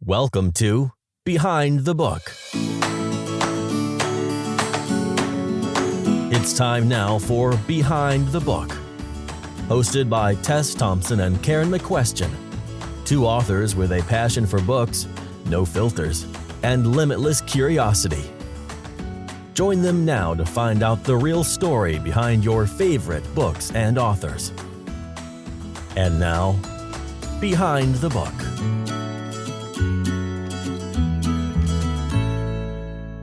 Welcome to Behind the Book. It's time now for Behind the Book, hosted by Tess Thompson and Karen McQuestion, two authors with a passion for books, no filters, and limitless curiosity. Join them now to find out the real story behind your favorite books and authors. And now, Behind the Book.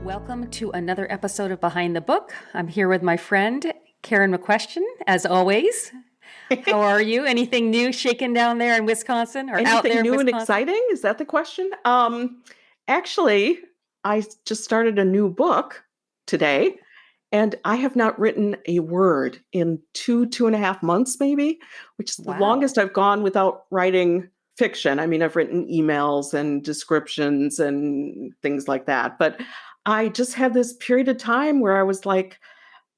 Welcome to another episode of Behind the Book. I'm here with my friend, Karen McQuestion, as always. How are you? Anything new shaking down there in Wisconsin or out there in Wisconsin? Anything new and exciting? Is that the question? Actually, I just started a new book today, and I have not written a word in 2.5 months, maybe, which is the longest I've gone without writing fiction. I mean, I've written emails and descriptions and things like that, but I just had this period of time where I was like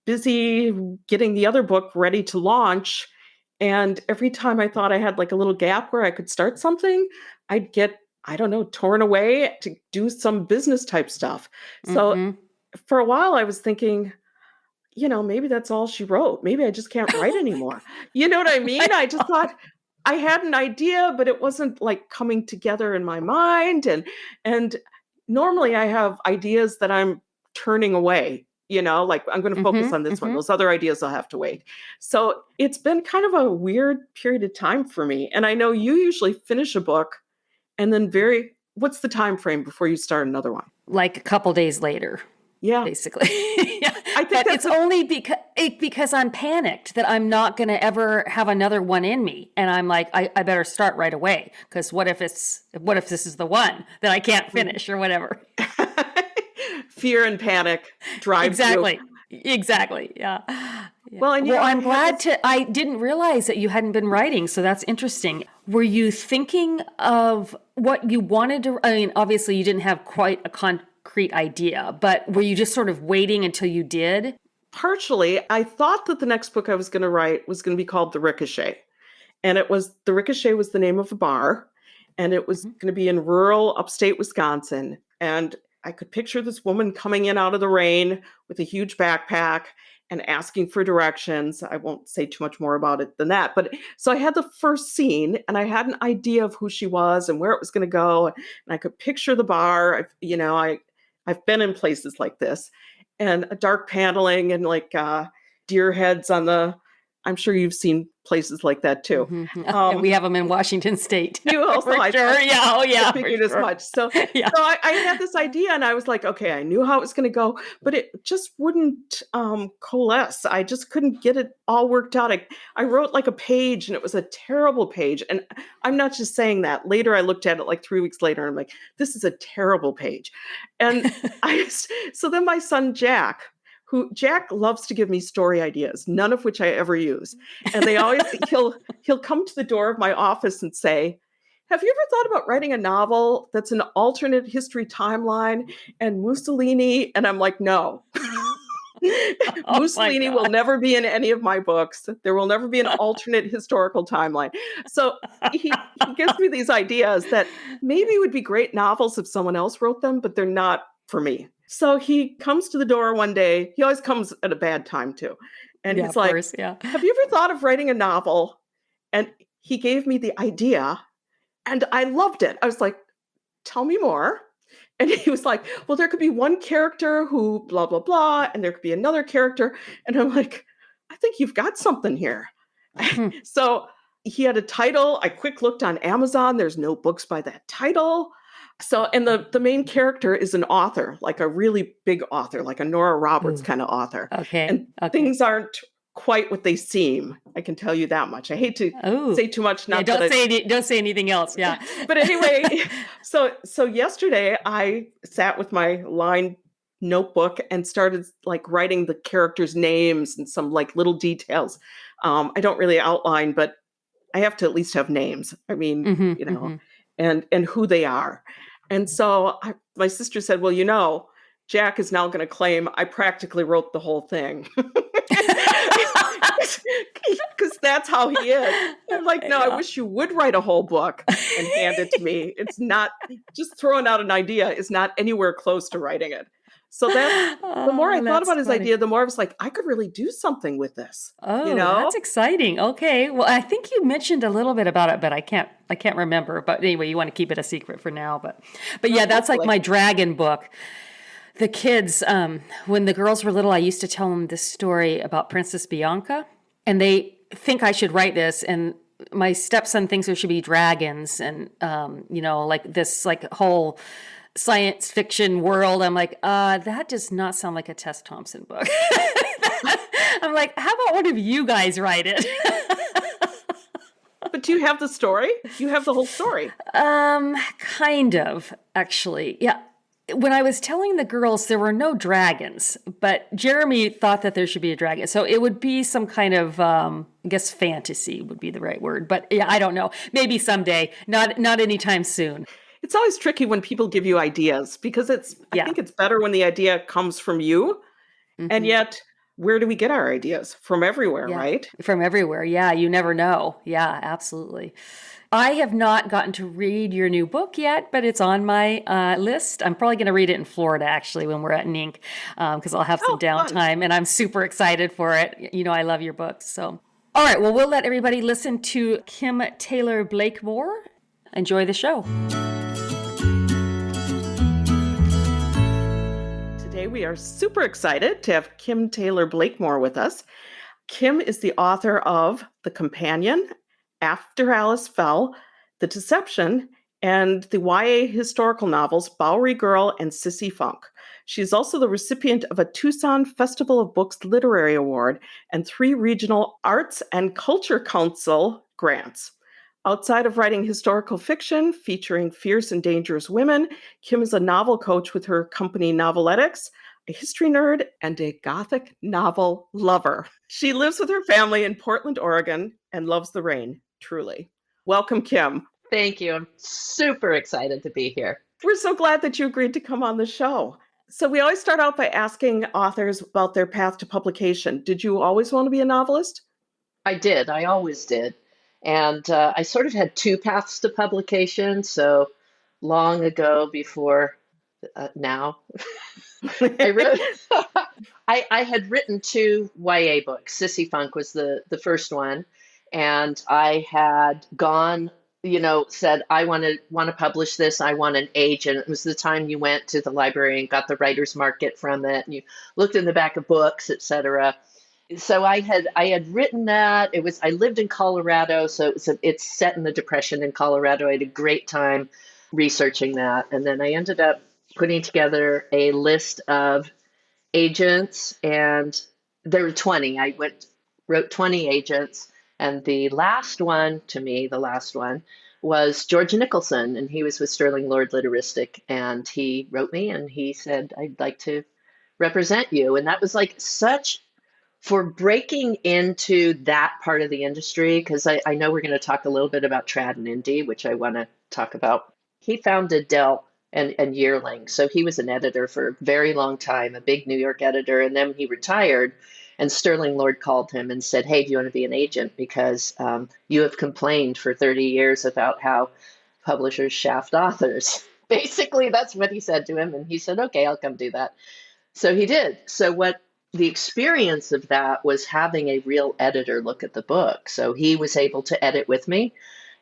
busy getting the other book ready to launch. And every time I thought I had like a little gap where I could start something, I'd get, torn away to do some business type stuff. So for a while I was thinking, maybe that's all she wrote. Maybe I just can't write anymore. You know what I mean? I just thought I had an idea, but it wasn't like coming together in my mind. And normally I have ideas that I'm turning away, like I'm going to focus on this one. Those other ideas will have to wait. So it's been kind of a weird period of time for me. And I know you usually finish a book and then what's the time frame before you start another one? Like a couple days later. Yeah. Basically. Yeah. I think it's only because I'm panicked that I'm not going to ever have another one in me. And I'm like, I better start right away. Because what if this is the one that I can't finish or whatever? Fear and panic drive you. Exactly. Yeah. Well, I'm glad I didn't realize that you hadn't been writing. So that's interesting. Were you thinking of what you wanted to, obviously you didn't have quite a concrete idea, but were you just sort of waiting until you did? Partially. I thought that the next book I was going to write was going to be called The Ricochet. And The Ricochet was the name of a bar. And it was going to be in rural upstate Wisconsin. And I could picture this woman coming in out of the rain with a huge backpack and asking for directions. I won't say too much more about it than that. But so I had the first scene and I had an idea of who she was and where it was going to go. And I could picture the bar. I've been in places like this, and a dark paneling and like deer heads I'm sure you've seen places like that too. We have them in Washington State. You also, sure. Yeah. Oh, yeah. I figured as much. So, yeah. So I had this idea and I was like, okay, I knew how it was going to go, but it just wouldn't coalesce. I just couldn't get it all worked out. I wrote like a page and it was a terrible page. And I'm not just saying that. Later, I looked at it like 3 weeks later and I'm like, this is a terrible page. And so then my son, Jack loves to give me story ideas, none of which I ever use. And they always, he'll come to the door of my office and say, have you ever thought about writing a novel that's an alternate history timeline and Mussolini? And I'm like, no. Mussolini will never be in any of my books. There will never be an alternate historical timeline. So he gives me these ideas that maybe would be great novels if someone else wrote them, but they're not for me. So he comes to the door one day. He always comes at a bad time too. And he's like, have you ever thought of writing a novel? And he gave me the idea and I loved it. I was like, tell me more. And he was like, well, there could be one character who blah, blah, blah. And there could be another character. And I'm like, I think you've got something here. So he had a title. I quick looked on Amazon. There's no books by that title. So, and the main character is an author, like a really big author, like a Nora Roberts kind of author. Okay. And things aren't quite what they seem. I can tell you that much. I hate to say too much. Don't say anything else. Yeah. But anyway, so yesterday I sat with my line notebook and started like writing the characters' names and some like little details. I don't really outline, but I have to at least have names. I mean, and who they are. And so my sister said, well, Jack is now going to claim I practically wrote the whole thing. Because that's how he is. I'm like, no, I wish you would write a whole book and hand it to me. It's not just throwing out an idea is not anywhere close to writing it. So that's the more I thought That's about his funny. idea, the more I was like, I could really do something with this. Oh, that's exciting. Okay. Well, I think you mentioned a little bit about it, but I can't remember. But anyway, you want to keep it a secret for now. But yeah, that's like my dragon book. The kids, when the girls were little, I used to tell them this story about Princess Bianca, and they think I should write this. And my stepson thinks there should be dragons, and like this like whole science fiction world. I'm like, that does not sound like a Tess Thompson book. I'm like, how about one of you guys write it? But do you have the story? You have the whole story. Kind of, actually. Yeah. When I was telling the girls, there were no dragons, but Jeremy thought that there should be a dragon. So it would be some kind of, I guess fantasy would be the right word. But yeah, I don't know. Maybe someday, not anytime soon. It's always tricky when people give you ideas because I think it's better when the idea comes from you. Mm-hmm. And yet, where do we get our ideas? From everywhere, right? From everywhere. Yeah, you never know. Yeah, absolutely. I have not gotten to read your new book yet, but it's on my list. I'm probably going to read it in Florida, actually, when we're at NINC, because I'll have some downtime, fun. And I'm super excited for it. You know, I love your books. So, all right, well, we'll let everybody listen to Kim Taylor Blakemore. Enjoy the show. Today, we are super excited to have Kim Taylor Blakemore with us. Kim is the author of The Companion, After Alice Fell, The Deception, and the YA historical novels Bowery Girl and Cissy Funk. She is also the recipient of a Tucson Festival of Books Literary Award and 3 regional Arts and Culture Council grants. Outside of writing historical fiction featuring fierce and dangerous women, Kim is a novel coach with her company Novelitics, a history nerd, and a Gothic novel lover. She lives with her family in Portland, Oregon, and loves the rain, truly. Welcome, Kim. Thank you. I'm super excited to be here. We're so glad that you agreed to come on the show. So we always start out by asking authors about their path to publication. Did you always want to be a novelist? I did. I always did. And I sort of had 2 paths to publication. So long ago, before now, I wrote. I had written 2 YA books. Cissy Funk was the first one, and I had gone, said I want to publish this. I want an agent. It was the time you went to the library and got the writer's market from it, and you looked in the back of books, etc. So I had written that. I lived in Colorado, so it's set in the Depression in Colorado. I had a great time researching that, and then I ended up putting together a list of agents, and there were 20. I wrote 20 agents, and the last one was George Nicholson, and he was with Sterling Lord Literaristic, and he wrote me and he said, I'd like to represent you. And that was like for breaking into that part of the industry, because I know we're going to talk a little bit about trad and indie, which I want to talk about. He founded Dell and Yearling. So he was an editor for a very long time, a big New York editor. And then he retired, and Sterling Lord called him and said, hey, do you want to be an agent? Because you have complained for 30 years about how publishers shaft authors. Basically, that's what he said to him. And he said, okay, I'll come do that. So he did. So the experience of that was having a real editor look at the book. So he was able to edit with me,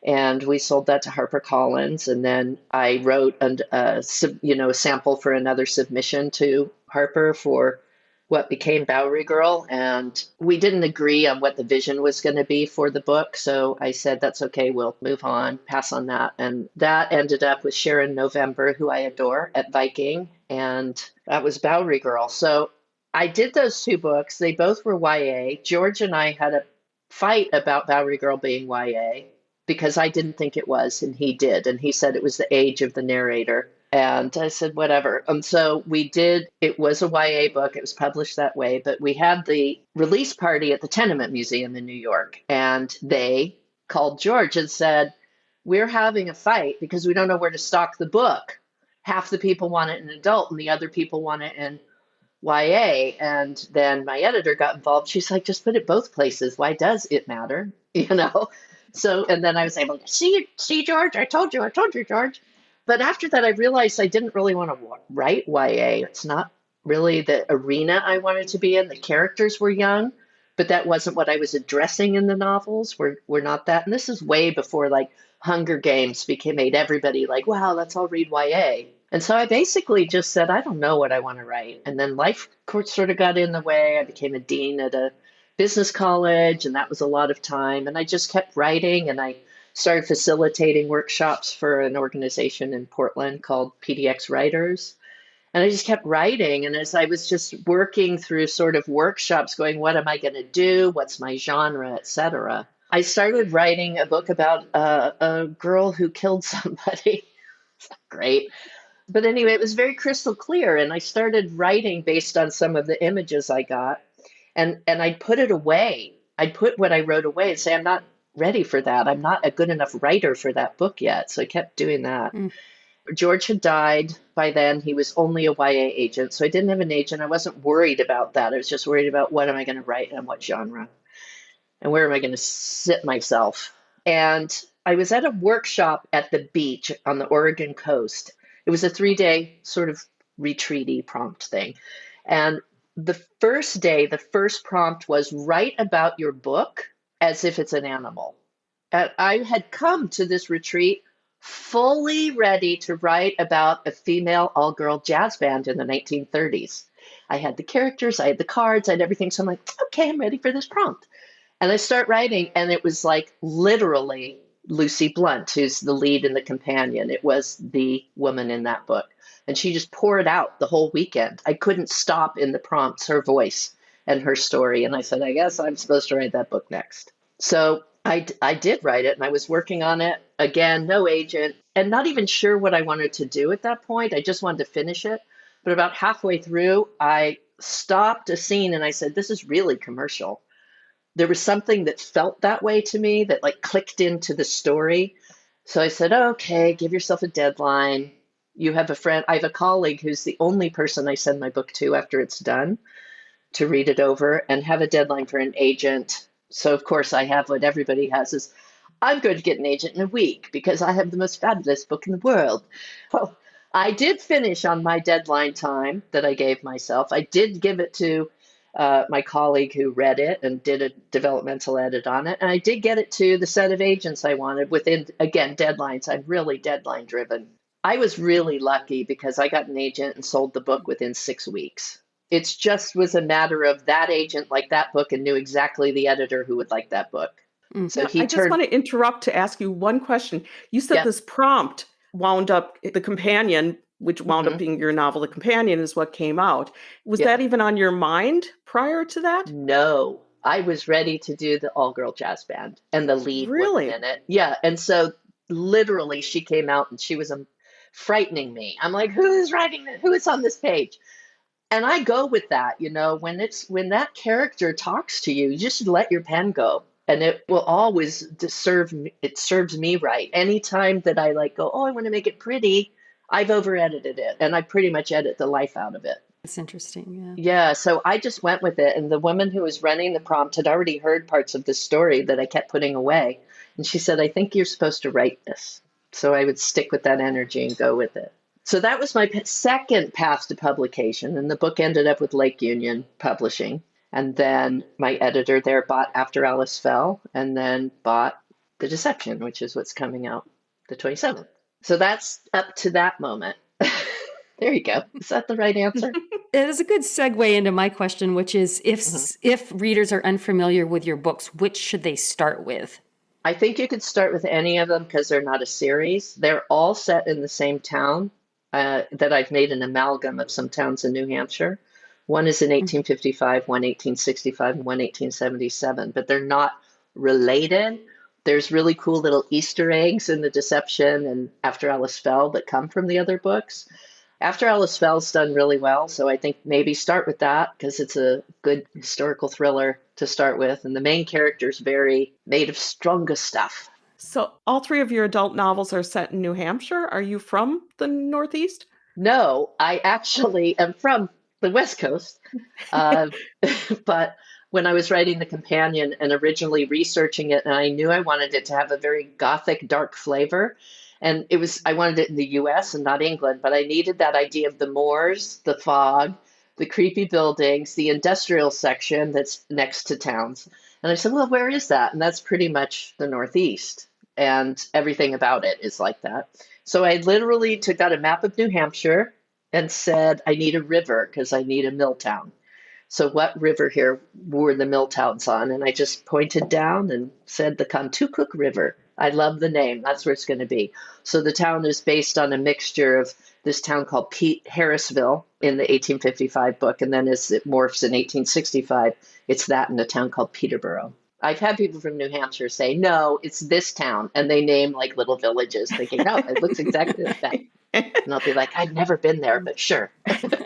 and we sold that to HarperCollins. And then I wrote a sample for another submission to Harper for what became Bowery Girl. And we didn't agree on what the vision was going to be for the book. So I said, that's okay, we'll move on, pass on that. And that ended up with Sharon November, who I adore, at Viking. And that was Bowery Girl. So I did those 2 books. They both were YA. George and I had a fight about Bowery Girl being YA because I didn't think it was, and he did. And he said it was the age of the narrator. And I said, whatever. So we did. It was a YA book. It was published that way. But we had the release party at the Tenement Museum in New York. And they called George and said, we're having a fight because we don't know where to stock the book. Half the people want it in adult and the other people want it in YA. And then my editor got involved. She's like, just put it both places. Why does it matter? You know? So, and then I was able to see, George, I told you, George. But after that, I realized I didn't really want to write YA. It's not really the arena I wanted to be in. The characters were young, but that wasn't what I was addressing in the novels. We're not that. And this is way before like Hunger Games made everybody like, wow, let's all read YA. And so I basically just said, I don't know what I want to write. And then life sort of got in the way. I became a dean at a business college, and that was a lot of time. And I just kept writing, and I started facilitating workshops for an organization in Portland called PDX Writers. And I just kept writing. And as I was just working through sort of workshops going, what am I going to do? What's my genre, et cetera? I started writing a book about a girl who killed somebody. It's not great. But anyway, it was very crystal clear. And I started writing based on some of the images I got. And I'd put it away. I'd put what I wrote away and say, I'm not ready for that. I'm not a good enough writer for that book yet. So I kept doing that. George had died by then. He was only a YA agent. So I didn't have an agent. I wasn't worried about that. I was just worried about what am I going to write and what genre and where am I going to sit myself. And I was at a workshop at the beach on the Oregon coast. It was a 3-day sort of retreaty prompt thing. And the first day, the first prompt was write about your book as if it's an animal. And I had come to this retreat fully ready to write about a female all-girl jazz band in the 1930s. I had the characters, I had the cards, I had everything. So I'm like, okay, I'm ready for this prompt. And I start writing, and it was like literally Lucy Blunt, who's the lead and the companion. It was the woman in that book. And she just poured out the whole weekend. I couldn't stop in the prompts, her voice and her story. And I said, I guess I'm supposed to write that book next. So I did write it, and I was working on it. Again, no agent, and not even sure what I wanted to do at that point. I just wanted to finish it. But about halfway through, I stopped a scene and I said, this is really commercial. There was something that felt that way to me that like clicked into the story. So I said, okay, give yourself a deadline. You have a friend, I have a colleague who's the only person I send my book to after it's done to read it over, and have a deadline for an agent. So of course I have what everybody has is, I'm going to get an agent in a week because I have the most fabulous book in the world. Well, I did finish on my deadline time that I gave myself. I did give it to my colleague who read it and did a developmental edit on it. And I did get it to the set of agents I wanted within, again, deadlines. I'm really deadline driven. I was really lucky because I got an agent and sold the book within 6 weeks. It just was a matter of that agent liked that book and knew exactly the editor who would like that book. So I just want to interrupt to ask you one question. You said this prompt wound up, the companion, which wound up being your novel, The Companion, is what came out. Was that even on your mind prior to that? No, I was ready to do the all-girl jazz band and the lead woman in it. Yeah, and so literally she came out and she was frightening me. I'm like, who is writing it? Who is on this page? And I go with that, you know, when that character talks to you, you just let your pen go. And it will always serves me right. Anytime that I like go, oh, I want to make it pretty, I've over edited it. And I pretty much edit the life out of it. That's interesting. Yeah. So I just went with it. And the woman who was running the prompt had already heard parts of the story that I kept putting away. And she said, I think you're supposed to write this. So I would stick with that energy and go with it. So that was my second path to publication. And the book ended up with Lake Union Publishing. And then my editor there bought After Alice Fell and then bought The Deception, which is what's coming out the 27th. So that's up to that moment. There you go. Is that the right answer? It is a good segue into my question, which is if readers are unfamiliar with your books, which should they start with? I think you could start with any of them because they're not a series. They're all set in the same town that I've made an amalgam of some towns in New Hampshire. One is in 1855, one 1865, and one 1877, but they're not related. There's really cool little Easter eggs in The Deception and After Alice Fell that come from the other books. After Alice Fell's done really well, so I think maybe start with that because it's a good historical thriller to start with, and the main character's very made of stronger stuff. So all three of your adult novels are set in New Hampshire. Are you from the Northeast? No, I actually am from the West Coast. Uh, but when I was writing the companion and originally researching it, and I knew I wanted it to have a very gothic, dark flavor. And I wanted it in the US and not England, but I needed that idea of the moors, the fog, the creepy buildings, the industrial section that's next to towns. And I said, well, where is that? And that's pretty much the Northeast. And everything about it is like that. So I literally got a map of New Hampshire and said, I need a river because I need a mill town. So what river here were the mill towns on? And I just pointed down and said the Contoocook River. I love the name. That's where it's going to be. So the town is based on a mixture of this town called Harrisville in the 1855 book. And then as it morphs in 1865, it's that in a town called Peterborough. I've had people from New Hampshire say, no, it's this town. And they name like little villages thinking, no, it looks exactly like that. And I'll be like, I've never been there, but sure.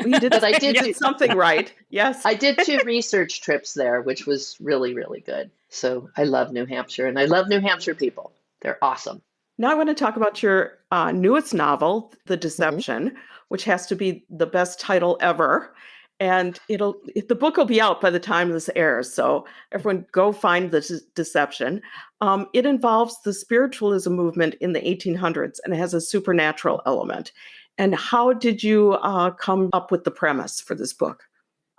You did, but I did do something right. Yes. I did 2 research trips there, which was really, really good. So I love New Hampshire, and I love New Hampshire people. They're awesome. Now I want to talk about your newest novel, The Deception, which has to be the best title ever. And the book will be out by the time this airs. So everyone go find The Deception. It involves the spiritualism movement in the 1800s and it has a supernatural element. And how did you come up with the premise for this book?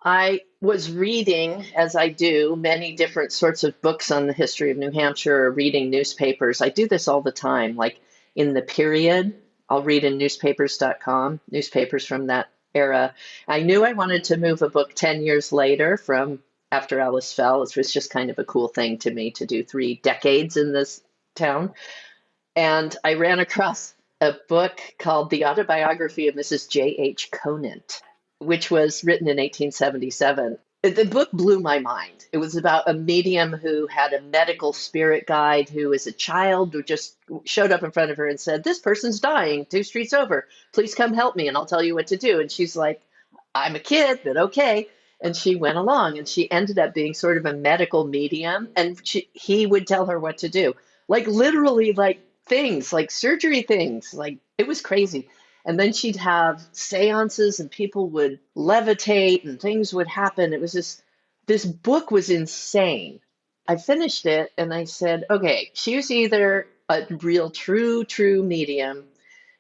I was reading, as I do, many different sorts of books on the history of New Hampshire, or reading newspapers. I do this all the time. Like in the period, I'll read in newspapers.com, newspapers from that era. I knew I wanted to move a book 10 years later from after Alice fell. It was just kind of a cool thing to me to do 3 decades in this town. And I ran across a book called The Autobiography of Mrs. J.H. Conant, which was written in 1877. The book blew my mind. It was about a medium who had a medical spirit guide who, as a child, who just showed up in front of her and said, this person's dying 2 streets over. Please come help me and I'll tell you what to do. And she's like, I'm a kid, but okay. And she went along and she ended up being sort of a medical medium. And he would tell her what to do. Like literally like things, like surgery things. Like it was crazy. And then she'd have seances and people would levitate and things would happen. It was just, this book was insane. I finished it and I said, okay, she was either a real true medium,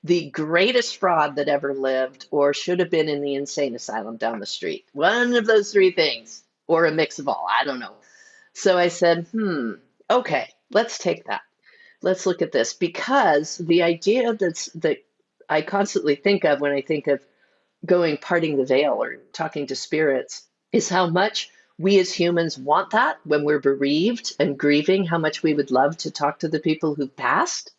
the greatest fraud that ever lived, or should have been in the insane asylum down the street. One of those 3 things, or a mix of all, I don't know. So I said, okay, let's take that. Let's look at this, because the idea that I constantly think of when I think of parting the veil or talking to spirits is how much we as humans want that when we're bereaved and grieving, how much we would love to talk to the people who've passed,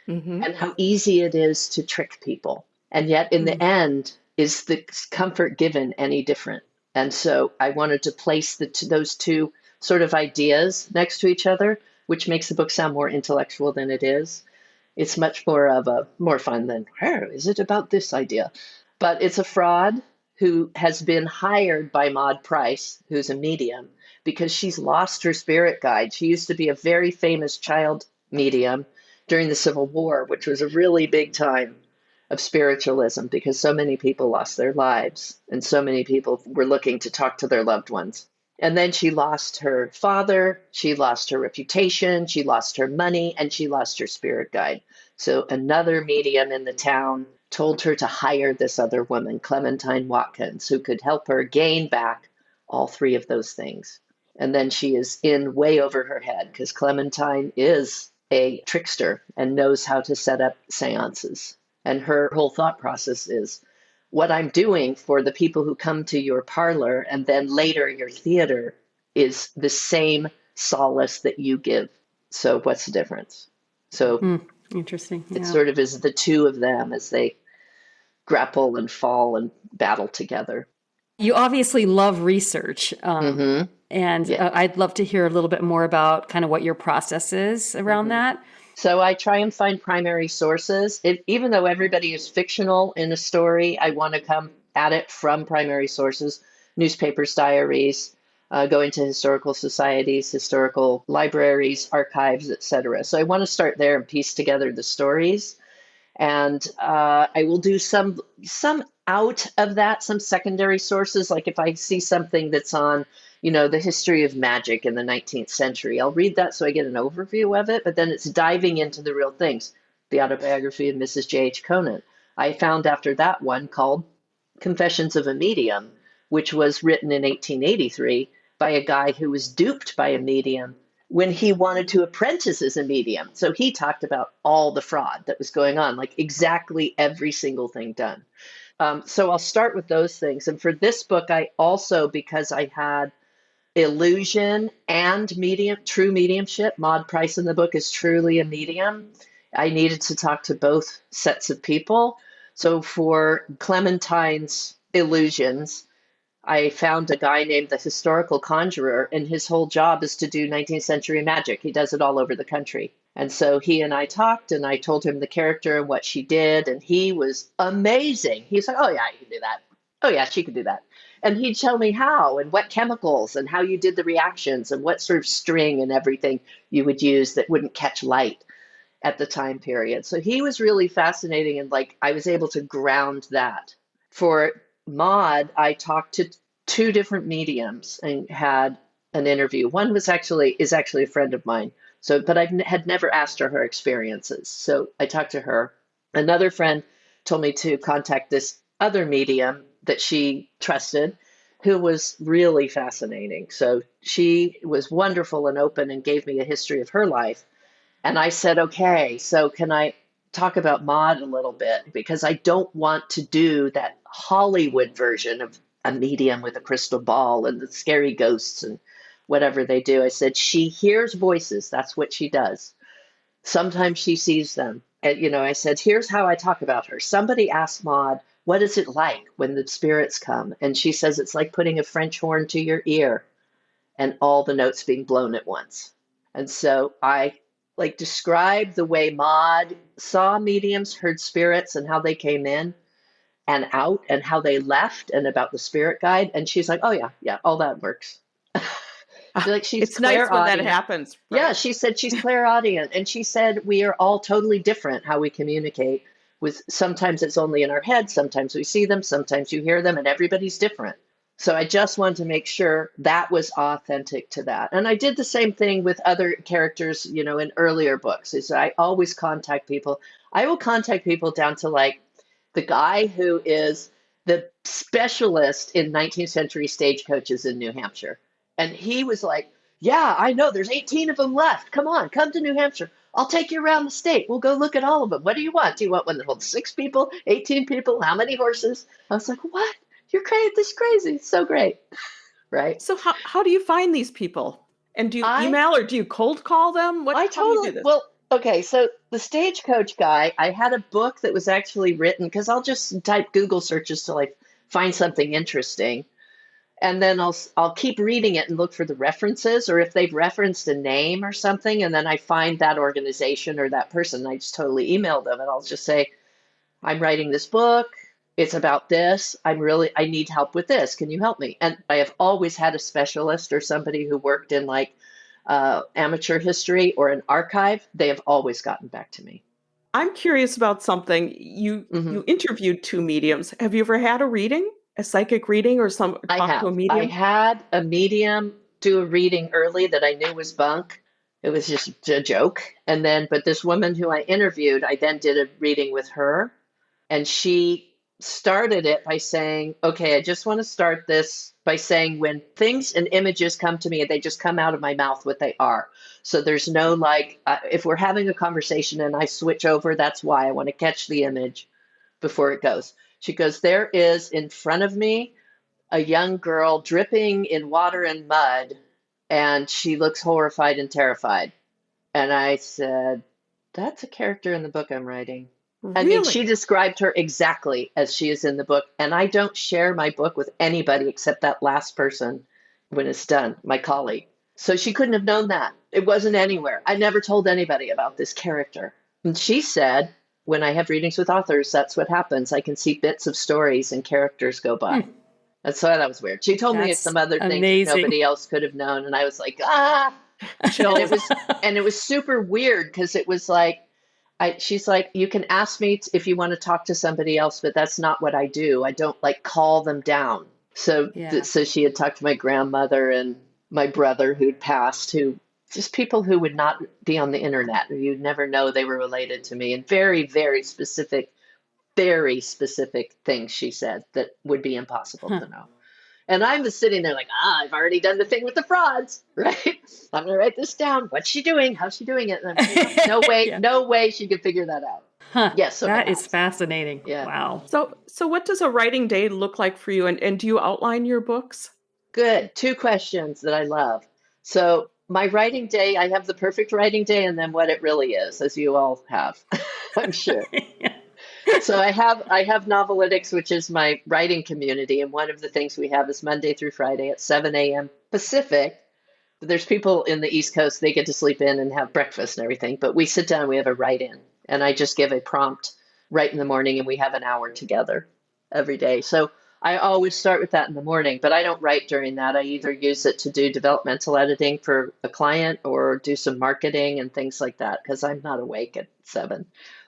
and how easy it is to trick people. And yet in the end, is the comfort given any different? And so I wanted to place those 2 sort of ideas next to each other, which makes the book sound more intellectual than it is. It's much more fun than, is it about this idea? But it's a fraud who has been hired by Maud Price, who's a medium, because she's lost her spirit guide. She used to be a very famous child medium during the Civil War, which was a really big time of spiritualism because so many people lost their lives and so many people were looking to talk to their loved ones. And then she lost her father, she lost her reputation, she lost her money, and she lost her spirit guide. So another medium in the town told her to hire this other woman, Clementine Watkins, who could help her gain back all 3 of those things. And then she is in way over her head because Clementine is a trickster and knows how to set up seances. And her whole thought process is, what I'm doing for the people who come to your parlor and then later your theater is the same solace that you give. So what's the difference? So interesting. Yeah. It sort of is the 2 of them as they grapple and fall and battle together. You obviously love research. And I'd love to hear a little bit more about kind of what your process is around that. So I try and find primary sources. Even though everybody is fictional in a story, I want to come at it from primary sources, newspapers, diaries, going to historical societies, historical libraries, archives, etc. So I want to start there and piece together the stories. And I will do some out of that some secondary sources. Like if I see something that's on, the history of magic in the 19th century, I'll read that so I get an overview of it, but then it's diving into the real things. The autobiography of Mrs. J.H. Conant. I found after that one called Confessions of a Medium, which was written in 1883 by a guy who was duped by a medium when he wanted to apprentice as a medium. So he talked about all the fraud that was going on, like exactly every single thing done. So I'll start with those things. And for this book, I also, because I had illusion and true mediumship, Maud Price in the book is truly a medium, I needed to talk to both sets of people. So for Clementine's illusions, I found a guy named the Historical Conjurer, and his whole job is to do 19th century magic. He does it all over the country. And so he and I talked, and I told him the character and what she did, and he was amazing. He's like, oh, yeah, you can do that. Oh, yeah, she could do that. And he'd tell me how and what chemicals and how you did the reactions and what sort of string and everything you would use that wouldn't catch light at the time period. So he was really fascinating, and I was able to ground that. For Maud, I talked to 2 different mediums and had an interview. One is actually a friend of mine. But I had never asked her experiences. So I talked to her. Another friend told me to contact this other medium that she trusted, who was really fascinating. So she was wonderful and open and gave me a history of her life. And I said, okay, so can I talk about Maud a little bit? Because I don't want to do that Hollywood version of a medium with a crystal ball and the scary ghosts and whatever they do. I said, she hears voices. That's what she does. Sometimes she sees them. And, I said, here's how I talk about her. Somebody asked Maud, what is it like when the spirits come? And she says, it's like putting a French horn to your ear and all the notes being blown at once. And so I described the way Maud saw mediums, heard spirits, and how they came in and out and how they left and about the spirit guide. And she's like, oh, yeah, all that works. She's it's nice when that happens. Right? Yeah, she said she's clairaudient. And she said we are all totally different how we communicate. Sometimes it's only in our head, sometimes we see them, sometimes you hear them, and everybody's different. So I just wanted to make sure that was authentic to that. And I did the same thing with other characters, in earlier books. Is I always contact people. I will contact people down to the guy who is the specialist in 19th century stagecoaches in New Hampshire. And he was like, yeah, I know there's 18 of them left. Come to New Hampshire. I'll take you around the state. We'll go look at all of them. What do you want? Do you want one that holds 6 people, 18 people? How many horses? I was like, what? You're crazy. This is crazy. It's so great. Right. So how do you find these people? And do you email or do you cold call them? How do you do this? Well, okay. So the stagecoach guy, I had a book that was actually written because I'll just type Google searches to find something interesting. And then I'll keep reading it and look for the references, or if they've referenced a name or something, and then I find that organization or that person, I just totally email them and I'll just say, I'm writing this book. It's about this. I need help with this. Can you help me? And I have always had a specialist or somebody who worked in amateur history or an archive. They have always gotten back to me. I'm curious about something. You interviewed 2 mediums. Have you ever had a reading? A psychic reading or to a medium? I had a medium do a reading early that I knew was bunk. It was just a joke. But this woman who I interviewed, I then did a reading with her. And she started it by saying, okay, I just want to start this by saying when things and images come to me, they just come out of my mouth what they are. So there's no if we're having a conversation and I switch over, that's why I want to catch the image before it goes. She goes, there is in front of me a young girl dripping in water and mud, and she looks horrified and terrified. And I said, that's a character in the book I'm writing. Really? I mean, she described her exactly as she is in the book. And I don't share my book with anybody except that last person when it's done, my colleague. So she couldn't have known that. It wasn't anywhere. I never told anybody about this character. And she said, when I have readings with authors, that's what happens. I can see bits of stories and characters go by. And so that was weird. She told me some other things that nobody else could have known. And I was like, and it was super weird because it was She's like, you can ask me if you want to talk to somebody else, but that's not what I do. I don't like call them down. So, Yeah. so she had talked to my grandmother and my brother who'd passed, who just people who would not be on the internet. You'd never know they were related to me, and very, very specific things she said that would be impossible to know. And I'm just sitting there like, I've already done the thing with the frauds, right? I'm going to write this down. What's she doing? How's she doing it? And I'm thinking, no way, Yeah. no way she could figure that out. Yes. So that is fascinating. Yeah. Wow. So what does a writing day look like for you? And do you outline your books? Good. 2 questions that I love. So my writing day, I have the perfect writing day and then what it really is, as you all have, I'm sure. So I have Novelitics, which is my writing community. And one of the things we have is Monday through Friday at 7 a.m. Pacific. There's people in the East Coast, they get to sleep in and have breakfast and everything. But we sit down, we have a write-in. And I just give a prompt right in the morning and we have an hour together every day. So I always start with that in the morning, but I don't write during that. I either use it to do developmental editing for a client or do some marketing and things like that because I'm not awake at 7.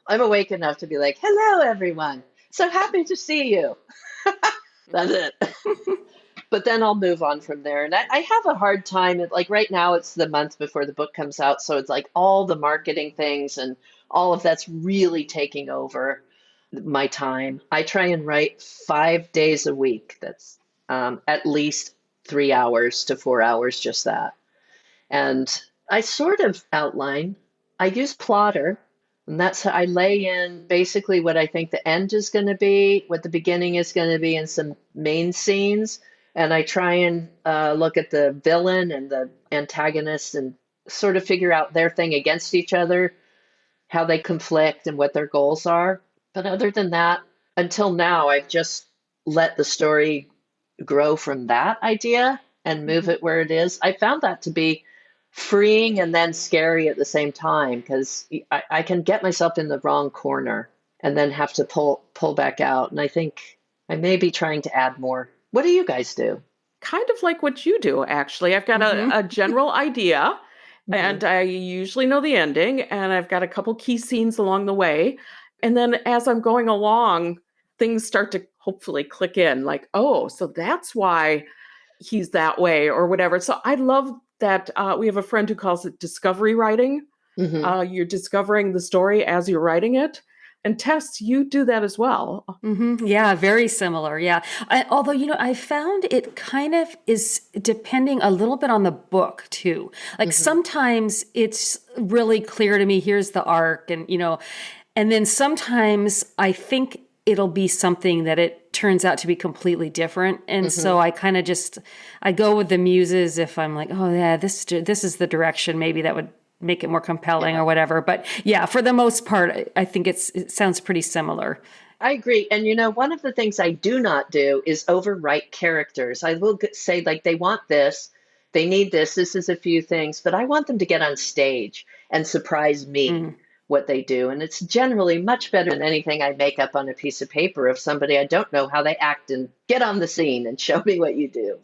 I'm awake enough to be like, hello, everyone. So happy to see you. That's it. But then I'll move on from there. And I have a hard time. Like right now, it's the month before the book comes out. So it's like all the marketing things and all of that's really taking over my time. I try and write 5 days a week. That's at least 3 hours to 4 hours, just that. And I sort of outline. I use Plotter. And that's how I lay in basically what I think the end is going to be, what the beginning is going to be, and some main scenes. And I try and look at the villain and the antagonist and sort of figure out their thing against each other, how they conflict and what their goals are. But other than that, until now, I've just let the story grow from that idea and move it where it is. I found that to be freeing and then scary at the same time because I can get myself in the wrong corner and then have to pull back out. And I think I may be trying to add more. What do you guys do? Kind of like what you do, actually. I've got a general idea and I usually know the ending and I've got a couple key scenes along the way. And then as I'm going along, things start to hopefully click in like, oh, so that's why he's that way or whatever. So I love that we have a friend who calls it discovery writing. You're discovering the story as you're writing it. And Tess, you do that as well. Yeah, very similar. Yeah. Although, I found it kind of is depending a little bit on the book too. Like sometimes it's really clear to me, here's the arc and, and then sometimes I think it'll be something that it turns out to be completely different. And so I kind of I go with the muses if I'm like, oh yeah, this is the direction, maybe that would make it more compelling or whatever. But yeah, for the most part, I think it sounds pretty similar. I agree. And one of the things I do not do is overwrite characters. I will say like, they want this, they need this is a few things, but I want them to get on stage and surprise me. What they do. And it's generally much better than anything I make up on a piece of paper of somebody I don't know how they act and get on the scene and show me what you do,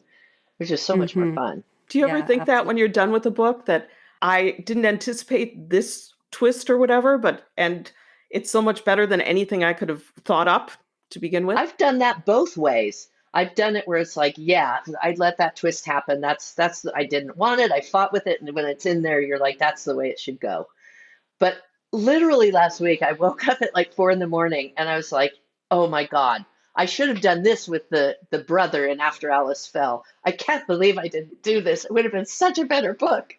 which is so much more fun. Do you ever think that when you're done with the book that I didn't anticipate this twist or whatever, and it's so much better than anything I could have thought up to begin with? I've done that both ways. I've done it where it's like, yeah, I let that twist happen. That's I didn't want it. I fought with it. And when it's in there, you're like, that's the way it should go. But literally last week, I woke up at like 4 a.m. and I was like, oh my God, I should have done this with the brother in After Alice Fell. I can't believe I didn't do this. It would have been such a better book.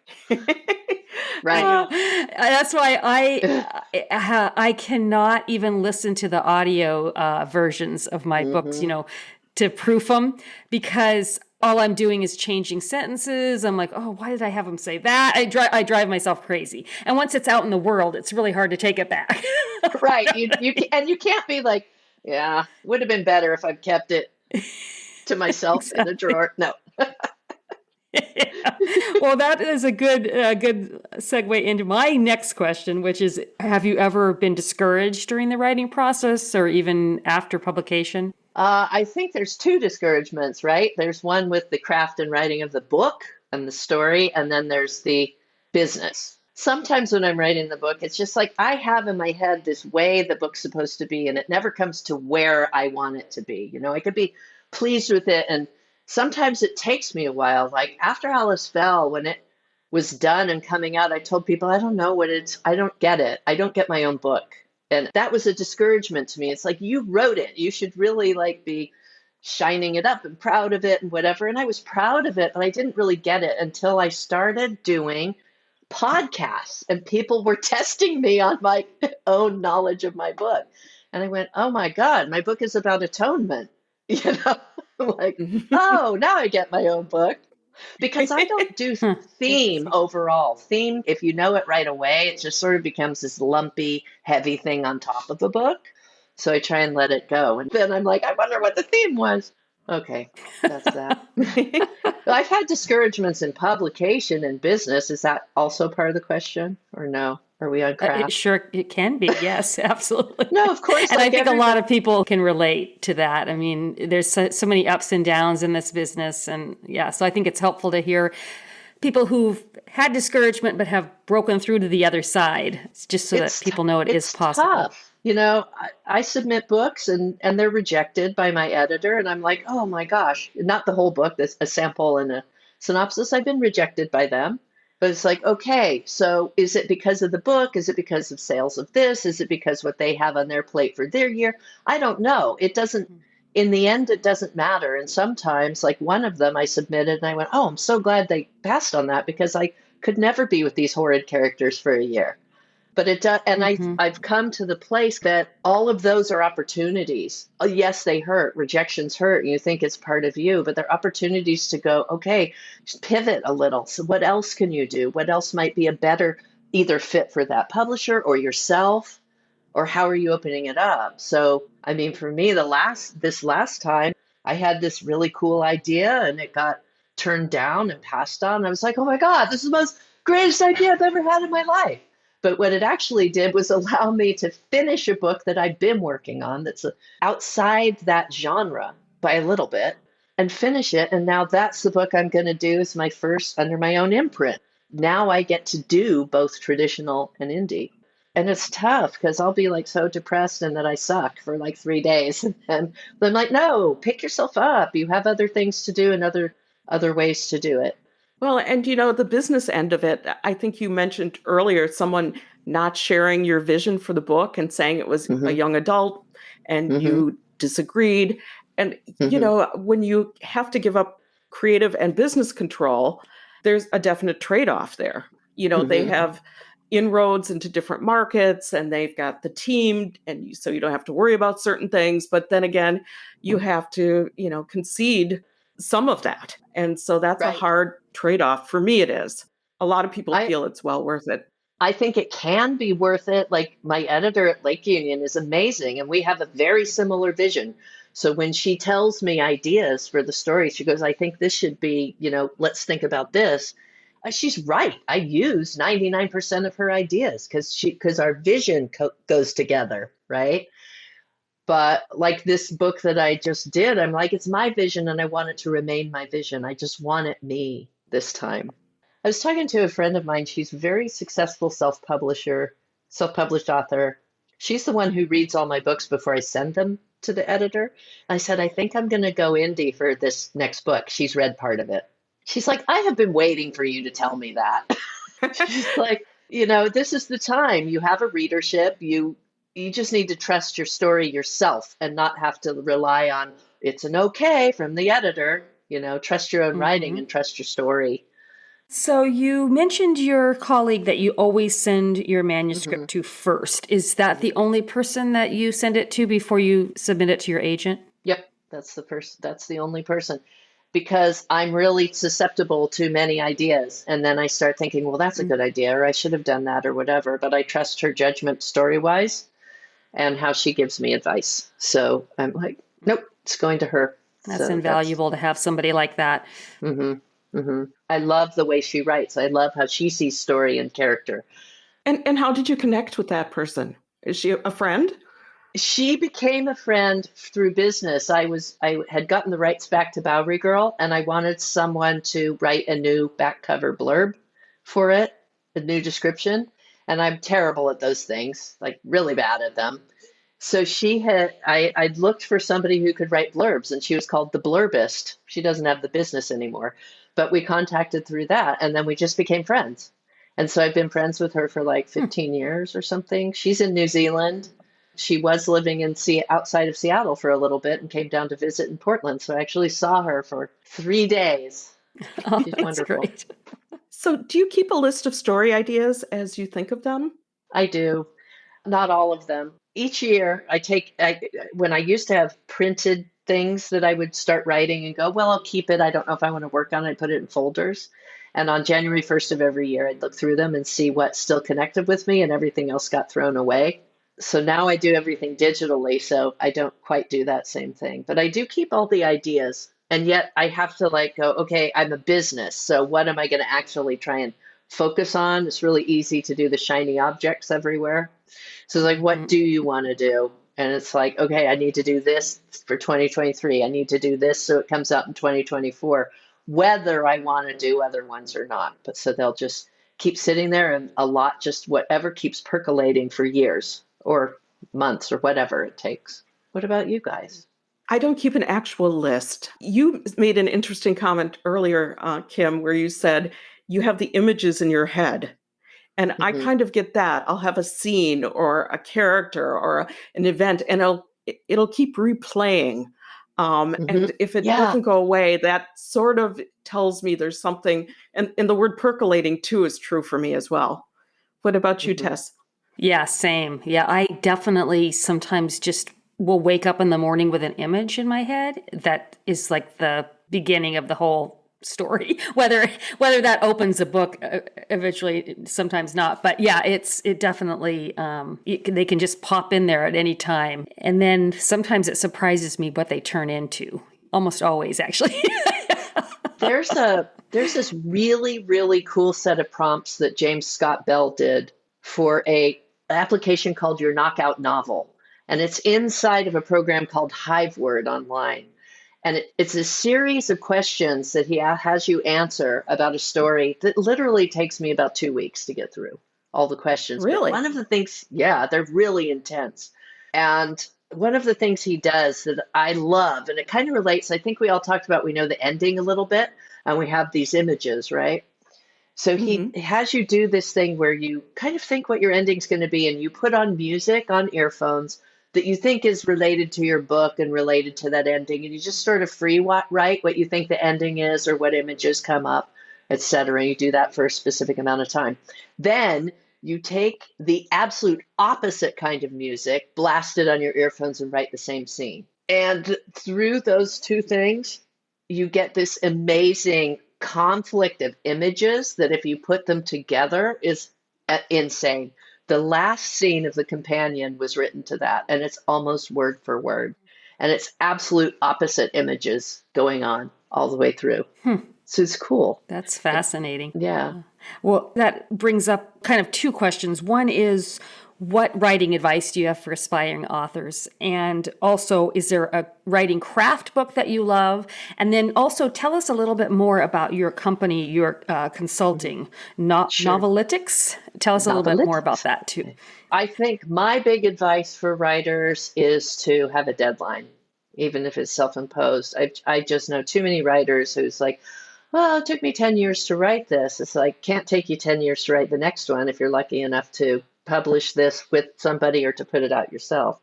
Right. That's why I cannot even listen to the audio versions of my books, to proof them because all I'm doing is changing sentences. I'm like, oh, why did I have him say that? I drive myself crazy. And once it's out in the world, it's really hard to take it back. Right. You can't be like, yeah, would have been better if I'd kept it to myself in a drawer. No. Yeah. Well, that is a good segue into my next question, which is, have you ever been discouraged during the writing process or even after publication? I think there's 2 discouragements, right? There's one with the craft and writing of the book and the story, and then there's the business. sometimes when I'm writing the book, it's just like I have in my head this way the book's supposed to be, and it never comes to where I want it to be. I could be pleased with it, and sometimes it takes me a while. Like after Alice Fell, when it was done and coming out, I told people, I don't know I don't get it. I don't get my own book. And that was a discouragement to me. It's like, you wrote it. You should really like be shining it up and proud of it and whatever. And I was proud of it, but I didn't really get it until I started doing podcasts and people were testing me on my own knowledge of my book. And I went, oh my God, my book is about atonement. Like, oh, now I get my own book. Because I don't do theme overall. Theme, if you know it right away, it just sort of becomes this lumpy, heavy thing on top of a book. So I try and let it go. And then I'm like, I wonder what the theme was. Okay, that's that. I've had discouragements in publication and business. Is that also part of the question or no? Are we on craft? It can be. Yes, absolutely. No, of course. And I think a lot of people can relate to that. I mean, there's so many ups and downs in this business. And yeah, so I think it's helpful to hear people who've had discouragement but have broken through to the other side. It's just so that people know it is possible. Tough. I submit books and they're rejected by my editor. And I'm like, oh my gosh, not the whole book, there's a sample and a synopsis. I've been rejected by them. But it's like, okay, so is it because of the book? Is it because of sales of this? Is it because what they have on their plate for their year? I don't know. It doesn't, in the end, it doesn't matter. And sometimes, like one of them I submitted and I went, oh, I'm so glad they passed on that because I could never be with these horrid characters for a year. But it does, and I've come to the place that all of those are opportunities. Yes, they hurt. Rejections hurt. And you think it's part of you, but they're opportunities to go, okay, just pivot a little. So what else can you do? What else might be a better either fit for that publisher or yourself? Or how are you opening it up? So, I mean, for me, this last time, I had this really cool idea and it got turned down and passed on. I was like, oh my God, this is the most greatest idea I've ever had in my life. But what it actually did was allow me to finish a book that I'd been working on that's outside that genre by a little bit and finish it. And now that's the book I'm going to do as my first under my own imprint. Now I get to do both traditional and indie. And it's tough because I'll be like so depressed and that I suck for like 3 days. And I'm like, no, pick yourself up. You have other things to do and other ways to do it. Well, and the business end of it, I think you mentioned earlier someone not sharing your vision for the book and saying it was a young adult and you disagreed. And, when you have to give up creative and business control, there's a definite trade-off there. They have inroads into different markets and they've got the team and so you don't have to worry about certain things. But then again, you have to, concede some of that. And so that's a hard trade-off. For me, it is. A lot of people feel it's well worth it. I think it can be worth it. Like my editor at Lake Union is amazing and we have a very similar vision. So when she tells me ideas for the story, she goes, I think this should be, let's think about this. She's right. I use 99% of her ideas because our vision goes together, right? But like this book that I just did, I'm like, it's my vision and I want it to remain my vision. I just want it me this time. I was talking to a friend of mine. She's a very successful self-published author. She's the one who reads all my books before I send them to the editor. I said, I think I'm going to go indie for this next book. She's read part of it. She's like, I have been waiting for you to tell me that. She's like, this is the time. You have a readership. You just need to trust your story yourself and not have to rely on it's an okay from the editor. Trust your own writing and trust your story. So you mentioned your colleague that you always send your manuscript to first. Is that the only person that you send it to before you submit it to your agent? Yep, that's the only person. Because I'm really susceptible to many ideas. And then I start thinking, well, that's a good idea, or I should have done that or whatever. But I trust her judgment story-wise and how she gives me advice. So I'm like, nope, it's going to her. That's invaluable to have somebody like that. I love the way she writes. I love how she sees story and character. And how did you connect with that person? Is she a friend? She became a friend through business. I had gotten the rights back to Bowery Girl, and I wanted someone to write a new back cover blurb for it. a new description. And I'm terrible at those things, like really bad at them. So I looked for somebody who could write blurbs, and she was called the Blurbist. She doesn't have the business anymore, but we contacted through that, and then we just became friends. And so I've been friends with her for like 15 years or something. She's in New Zealand. She was living outside of Seattle for a little bit and came down to visit in Portland. So I actually saw her for 3 days. Oh, She's that's wonderful. great. So, do you keep a list of story ideas as you think of them? I do. Not all of them. Each year when I used to have printed things that I would start writing and go, well, I'll keep it. I don't know if I want to work on it. I put it in folders. And on January 1st of every year, I'd look through them and see what still connected with me, and everything else got thrown away. So now I do everything digitally, so I don't quite do that same thing. But I do keep all the ideas. And yet I have to go, okay, I'm a business. So what am I going to actually try and focus on? It's really easy to do the shiny objects everywhere. So it's like, what do you want to do? And it's like, okay, I need to do this for 2023. I need to do this so it comes out in 2024, whether I want to do other ones or not. But so they'll just keep sitting there, and a lot, just whatever keeps percolating for years or months or whatever it takes. What about you guys? I don't keep an actual list. You made an interesting comment earlier, Kim, where you said you have the images in your head. And I kind of get that. I'll have a scene or a character or an event, and it'll keep replaying. And if it doesn't go away, that sort of tells me there's something. And the word percolating, too, is true for me as well. What about you, Tess? Yeah, same. Yeah, I definitely sometimes just will wake up in the morning with an image in my head that is like the beginning of the whole story. Whether that opens a book eventually, sometimes not. But yeah, it definitely they can just pop in there at any time, and then sometimes it surprises me what they turn into. Almost always, actually. There's this really, really cool set of prompts that James Scott Bell did for an application called Your Knockout Novel. And it's inside of a program called HiveWord online. And it's a series of questions that he has you answer about a story that literally takes me about 2 weeks to get through all the questions. Really? But one of the things, they're really intense. And one of the things he does that I love, and it kind of relates, I think we all talked about, we know the ending a little bit, and we have these images, right? So he has you do this thing where you kind of think what your ending's going to be, and you put on music on earphones that you think is related to your book and related to that ending. And you just sort of write what you think the ending is or what images come up, etc. You do that for a specific amount of time. Then you take the absolute opposite kind of music, blast it on your earphones, and write the same scene. And through those two things, you get this amazing conflict of images that if you put them together is insane. The last scene of The Companion was written to that, and it's almost word for word. And it's absolute opposite images going on all the way through. So it's cool. That's fascinating. Yeah. Well, that brings up kind of two questions. One is, what writing advice do you have for aspiring authors? And also, is there a writing craft book that you love? And then also tell us a little bit more about your company, your consulting, Novelitics. Tell us a little bit more about that too. I think my big advice for writers is to have a deadline, even if it's self-imposed. I just know too many writers who's like, well, it took me 10 years to write this. It's like, can't take you 10 years to write the next one if you're lucky enough to publish this with somebody or to put it out yourself.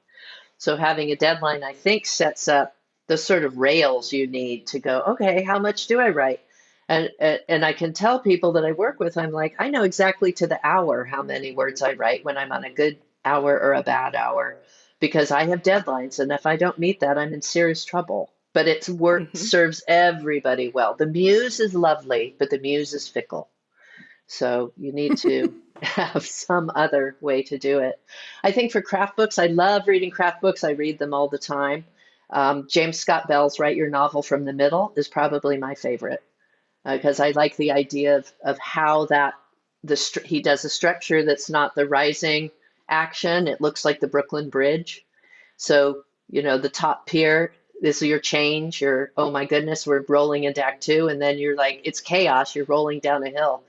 So having a deadline, I think, sets up the sort of rails you need to go, okay, how much do I write? And I can tell people that I work with, I'm like, I know exactly to the hour how many words I write when I'm on a good hour or a bad hour, because I have deadlines. And if I don't meet that, I'm in serious trouble. But it's work serves everybody well. The muse is lovely, but the muse is fickle. So you need to have some other way to do it. I think for craft books, I love reading craft books. I read them all the time. James Scott Bell's Write Your Novel from the Middle is probably my favorite, because I like the idea of how he does a structure that's not the rising action. It looks like the Brooklyn Bridge. So, the top pier, this is your change. Oh my goodness, we're rolling into Act 2. And then you're like, it's chaos. You're rolling down a hill,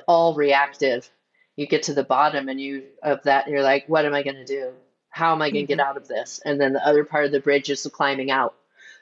all reactive. you get to the bottom and you're like, what am I going to do? How am I going to get out of this? And then the other part of the bridge is the climbing out.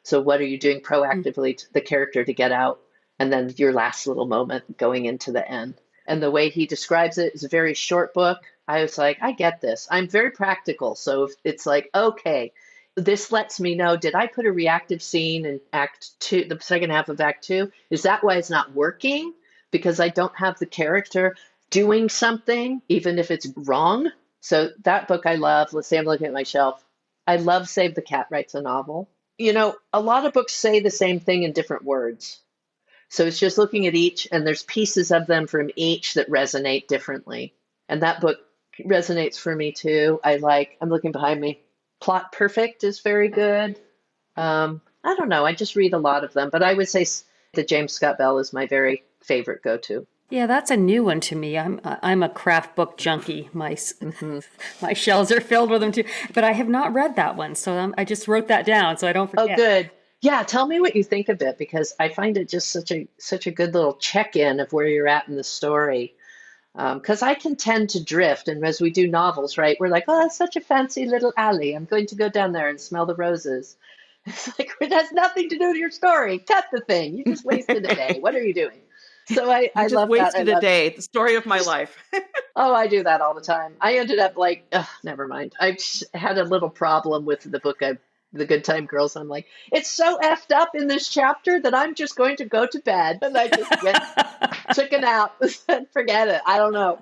So what are you doing proactively to the character to get out? And then your last little moment going into the end. And the way he describes it is a very short book. I was like, I get this. I'm very practical. So it's like, okay, this lets me know, did I put a reactive scene in Act 2, the second half of Act 2? Is that why it's not working? Because I don't have the character doing something, even if it's wrong. So that book I love. Let's say I'm looking at my shelf. I love Save the Cat Writes a Novel. A lot of books say the same thing in different words. So it's just looking at each, and there's pieces of them from each that resonate differently. And that book resonates for me too. I'm looking behind me. Plot Perfect is very good. I don't know. I just read a lot of them, but I would say the James Scott Bell is my very favorite go-to. Yeah, that's a new one to me. I'm a craft book junkie. My shelves are filled with them too. But I have not read that one, so I just wrote that down so I don't forget. Oh, good. Yeah, tell me what you think of it, because I find it just such a good little check-in of where you're at in the story. Because I can tend to drift, and as we do novels, right, we're like, oh, that's such a fancy little alley. I'm going to go down there and smell the roses. It's like, it has nothing to do with your story. Cut the thing. You just wasted a day. What are you doing? So I love that. You just wasted a day. The story of my life. Oh, I do that all the time. I ended up like, never mind. I had a little problem with the book, The Good Time Girls. I'm like, it's so effed up in this chapter that I'm just going to go to bed. And I just took it out and forget it. I don't know.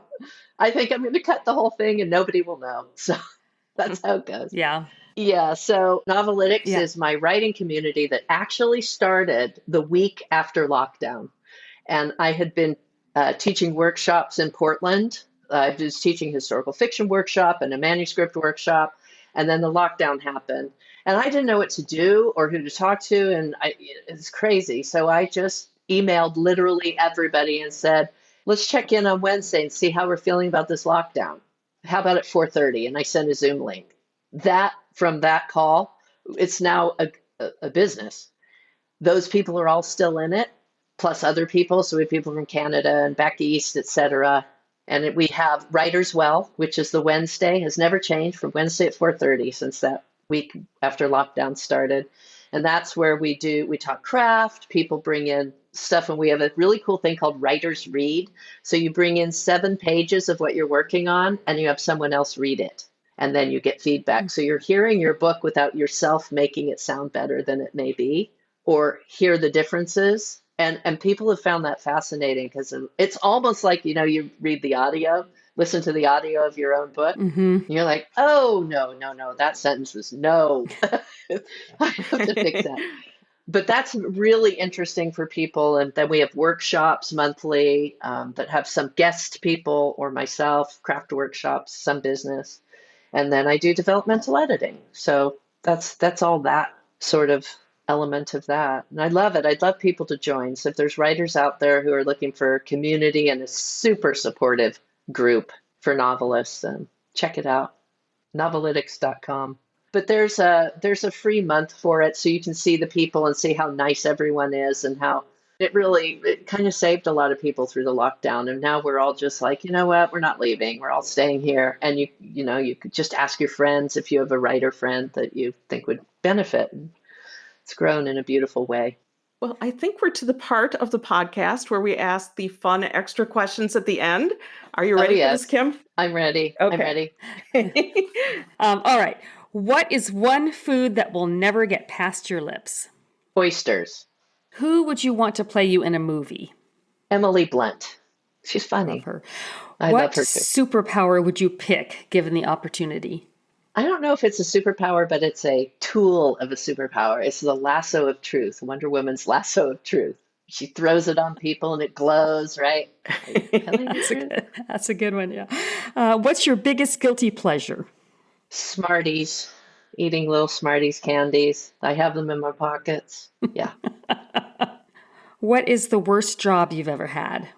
I think I'm going to cut the whole thing and nobody will know. So that's how it goes. Yeah. Yeah. So Novelitics is my writing community that actually started the week after lockdown. And I had been teaching workshops in Portland. I was teaching historical fiction workshop and a manuscript workshop. And then the lockdown happened. And I didn't know what to do or who to talk to. And it's crazy. So I just emailed literally everybody and said, let's check in on Wednesday and see how we're feeling about this lockdown. How about at 4:30? And I sent a Zoom link. From that call, it's now a business. Those people are all still in it, plus other people. So we have people from Canada and back east, et cetera. And we have Writers Well, which is the Wednesday, has never changed, from Wednesday at 4:30 since that week after lockdown started. And that's where we talk craft, people bring in stuff, and we have a really cool thing called Writers Read. So you bring in 7 pages of what you're working on and you have someone else read it. And then you get feedback. So you're hearing your book without yourself making it sound better than it may be, or hear the differences. And people have found that fascinating because it's almost like, you read the audio, listen to the audio of your own book. Mm-hmm. And you're like, oh, no, that sentence was no. I have to fix that. But that's really interesting for people. And then we have workshops monthly that have some guest people or myself, craft workshops, some business. And then I do developmental editing. So that's all that sort of element of that. And I love it. I'd love people to join. So if there's writers out there who are looking for community and a super supportive group for novelists, check it out. Novelitics.com. But there's a free month for it, so you can see the people and see how nice everyone is, and how it kind of saved a lot of people through the lockdown. And now we're all just like, you know what, we're not leaving. We're all staying here. And you could just ask your friends if you have a writer friend that you think would benefit. And it's grown in a beautiful way. Well, I think we're to the part of the podcast where we ask the fun extra questions at the end. Are you ready for this, Kim? I'm ready. Okay. I'm ready. All right. What is one food that will never get past your lips? Oysters. Who would you want to play you in a movie? Emily Blunt. She's funny. Love her. I love her too. What superpower would you pick given the opportunity? I don't know if it's a superpower, but it's a tool of a superpower. It's the lasso of truth, Wonder Woman's lasso of truth. She throws it on people and it glows, right? That's a good one, yeah. What's your biggest guilty pleasure? Smarties, eating little Smarties candies. I have them in my pockets. Yeah. What is the worst job you've ever had?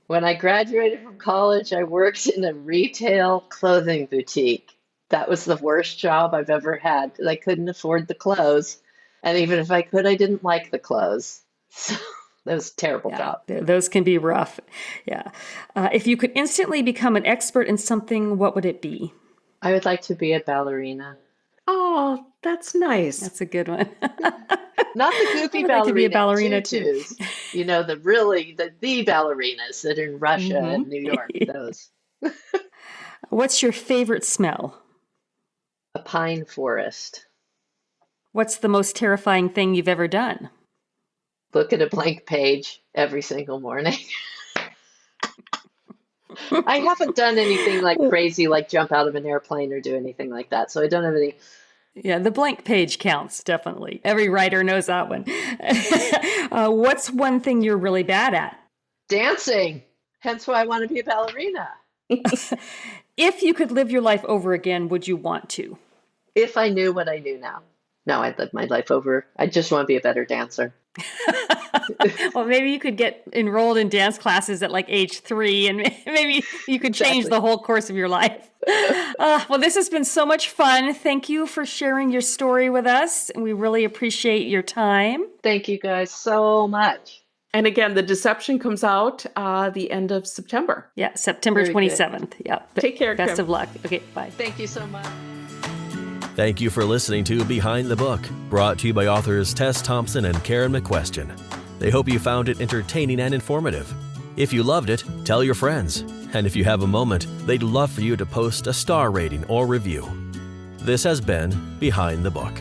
When I graduated from college, I worked in a retail clothing boutique. That was the worst job I've ever had. I couldn't afford the clothes. And even if I could, I didn't like the clothes. So That was a terrible Yeah, job. those can be rough. Yeah. If you could instantly become an expert in something, what would it be? I would like to be a ballerina. Oh, that's nice. That's a good one. Not the goofy I would like to be a ballerina ballerina too. tutus. You know, the ballerinas that are in Russia and New York, those. What's your favorite smell? A pine forest. What's the most terrifying thing you've ever done? Look at a blank page every single morning. I haven't done anything like crazy, like jump out of an airplane or do anything like that. So I don't have any. Yeah, the blank page counts, definitely. Every writer knows that one. What's one thing you're really bad at? Dancing. Hence why I want to be a ballerina. If you could live your life over again, would you want to? If I knew what I knew now. No, I'd live my life over. I just want to be a better dancer. Well, maybe you could get enrolled in dance classes at like age 3, and maybe you could change the whole course of your life. Well, this has been so much fun. Thank you for sharing your story with us. We really appreciate your time. Thank you guys so much. And again, The Deception comes out the end of September. Yeah, September Very good. 27th. Yeah. Take care, Best Kim. of luck. Okay, bye. Thank you so much. Thank you for listening to Behind the Book, brought to you by authors Tess Thompson and Karen McQuestion. They hope you found it entertaining and informative. If you loved it, tell your friends. And if you have a moment, they'd love for you to post a star rating or review. This has been Behind the Book.